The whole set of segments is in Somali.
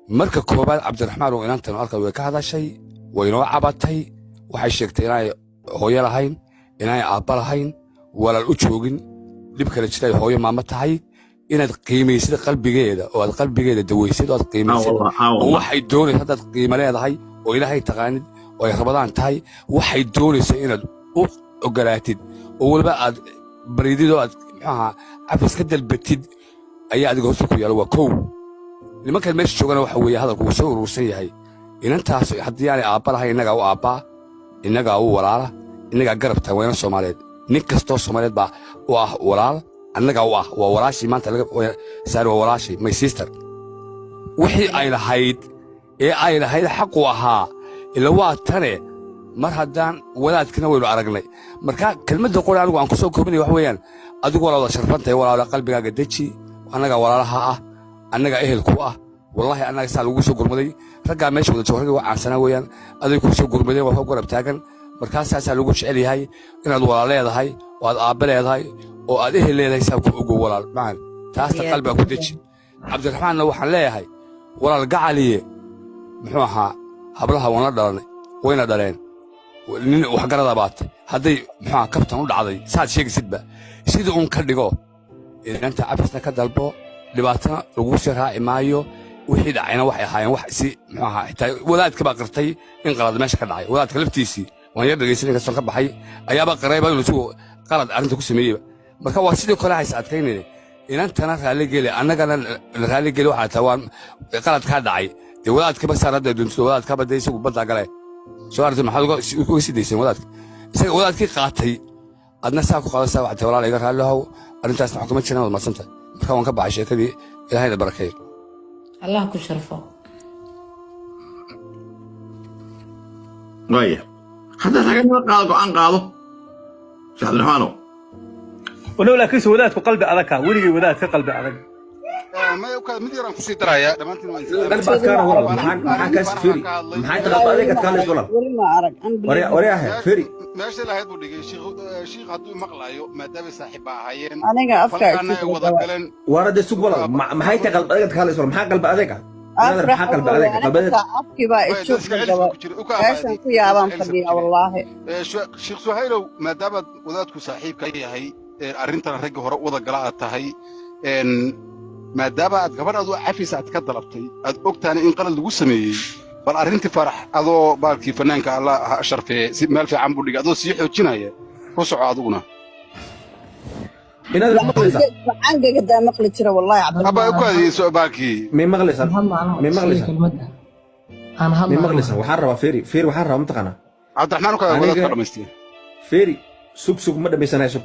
marka koobaad cabdiraxmaan oo inantan halka way ka hadashay way noo cabatay waxay sheegtay inay hooyo lahayn inay aabba lahayn walaal u joogin dib kale jiray hooyo maama tahay inaad qiimaysid qalbigeeda oo aad qalbigeeda dawaysid oo aad qiimaysid oo waxay doonaysaa haddaad qiimo leedahay oo ilaahay taqaanid oo ay rabadaan tahay waxay doonaysaa inaad u ogolaatid oo waliba aad baridid oo aad maxaa cafis ka dalbatid ayaa adiga hoosta ku yaala waa kow nimankan meesha joogana waxa weeye hadalku wuu soo urursan yahay inantaas haddii aanay aabba lahayn innagaa u aabbaa innagaa u walaala innagaa garab taageena Soomaaliyeed nin kastoo Soomaaliyeed baa u ah walaal annagaa u ah waa walaashii maanta laga saar waa walaashii my sister wixii ay lahayd xaq u ahaa ila waa tane mar haddaan wadaadkina waynu aragnay marka kelmadda qori anigu aan ku soo koobinay wax weeyaan adigu walaal sharfantahay walaal qalbigaaga deji annagaa walaalaha ah annagaa ehelku ah wallahi annaga saa lagu soo gurmaday raggaa meesha wada jooga waa caansana weeyaan adigu ku soo gurmadeen waa garab taagan markaasaa lagu jecel yahay inaad walaal leedahay oo aad aabba leedahay oo aad ehel leedahay saa ku ogo walaal macaan taasta qalbiga ku deji cabdiraxmaanna waxaan leeyahay walaal gacaliye muxuu ahaa hablaha wana dhalanay wayna dhaleen nin wax garada baat hadday muxuu kabtan u dhacday saad sheegaysidba sida uun ka dhigo inanta cafisna ka dalbo dhibaatana lagu sii raaci maayo wixii dhacayna waxay ahaayeen wax si muxuu ahaa xitaa wadaadka baa qirtay in qalad meesha ka dhacay wadaadka laftiisii waan yar dhageysanay ka soo ka baxay ayaaba qareeba inuu soo qalad arrinta ku sameeyay marka waa sidoo kale haysa adkaynayna inantana raali geli annagana raali geli waxa taa waan qalad ka dhacay de wadaadka ba saarada dunto wadaadka ba de isagu badda galay soo arday maxaa uga sidaysan wadaadka isaga wadaadkii qaatay adna saa ku qaadaysaa waxa taa walaal iga raali lahow arrintaasna xukuma jiraan wad maasanta marka waan ka baxay sheekadii ilaahayna barakeeyo allah ku sharfo waya hadda laga qaado aan qaado cabdiraxmaano ولو لكن سوداتك قلب أذكى ولي وداتك قلب أذكى ما يوكل مدير أنكسي درايا لما أنت قلب أذكى هو محن كاس فيري محن تقلب أذكى كان ولا وريها فيري ماشي لا هيد بدي شيخ هدو مقلايو ما دام صاحبها هايين أنا أفكار ورد السوق ولا ما هي تقلب أذكى كان ولا محن قلب أذكى أفرح قلب أذكى قلب أذكى أفكي بقى تشوف الجواب إيش نقول يا أبان فضيلة والله شيخ سهيلو ما دام وداتك صاحبك هي arrintan ragga hore wada galaa tahay maadaama aad gabadhaadu cafis aad ka dalabtay aad ogtaana in qalad lagu sameeyay bal arrintii farax adoo baalkii fanaanka Allah sharfee si meel fiican buu dhigay adoo sii xoojinaya ku soco aduguna inaad maqlaysaa aan gaga maqli jira wallahi aba ku adeeyso baalkii ma maqlaysaa waxaan rabaa feeri waxaan rabaa mataqana cabdiraxmaan ka wada ka dhameystay feeri sug ma dhamaysanayso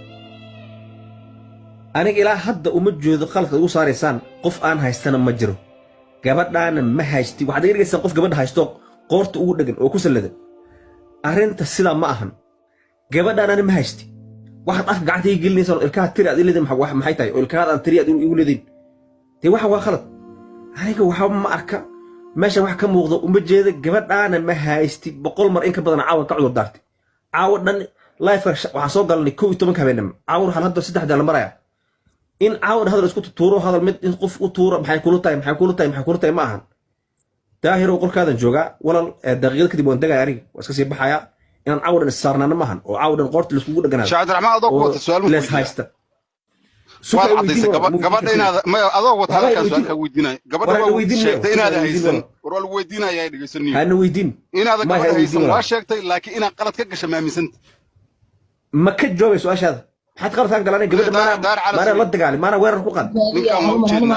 aniga ilaa hadda uma jeedo qalad ugu saaraysaan qof aan haystana ma jiro gabadhaana ma haysti waxaad dhigaysaa qof gabadha haysto qoorta ugu dhagan oo ku salada arrinta sida ma ahan gabadhaana ma haysti waxaad afka gacanta ii gelinaysaa ilkaha tiri aad leedahay maxay tahay oo ilkaha aad tiri aad igu leedahay tii waxa waa khalad aniga waxa ma arka meesha wax ka muuqdo uma jeedo gabadhaana ma haysti 100 mar in ka badan caawa ka cudur daartay caawa dhan life waxa soo galnay 12 habeenimo caawa waxaan hadda 3 dal maraya in عاود هذا اسكو تورو هذا المد قف وتورو maxay kula tahay ma ahan daahir oo qorkaadan jooga walal daqiiqad kadib waan dagay ariga waa iska sii baxaya inaan caawadan issaarnana ma ahan oo caawadan qoorta la iskugu dhaganayo shaad raxmaan adoo wata su'aal lees haysta su'aal cadaysa gabadha inaad ma adoo wata halkaas su'aalka weydiinay gabadha waa sheegtay inaad haysan war wal weydiinaya dhigaysaniyo hana weydiin inaad gabadha haysan waa sheegtay laakiin inaad qalad ka gashay ma aaminsanta ma ka jawaabay su'aashaada حتى قررت أن قالني قبل ما أنا لد قالي ما أنا وين ركوقا ninka ma jeedna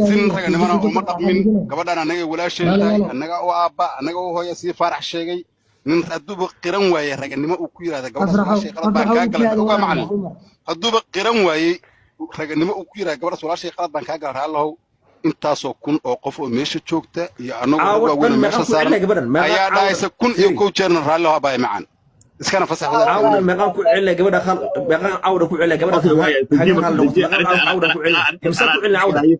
sin raga nimana uma dhaqmin gabadhan anaga walaasheeday anaga oo aabba anaga oo hooyo si farax sheegay nin aduba qiran waaye raganimo uu ku yiraahdo gabadha walaashay qalad baan ka galay uga macna aduba qiran waaye raganimo uu ku yiraahdo gabadha walaashay qalad baan ka galay raalahow intaasoo kun oo qof oo meesha joogta iyo anagu waa weyn meesha saaran ayaa dhaaysa kun iyo kow jeerna raalahow baa macaan iskana fasax wada عاود مقام كل عله قبل خال مقام عاود كل عله قبل عاود كل عله عاود كل عله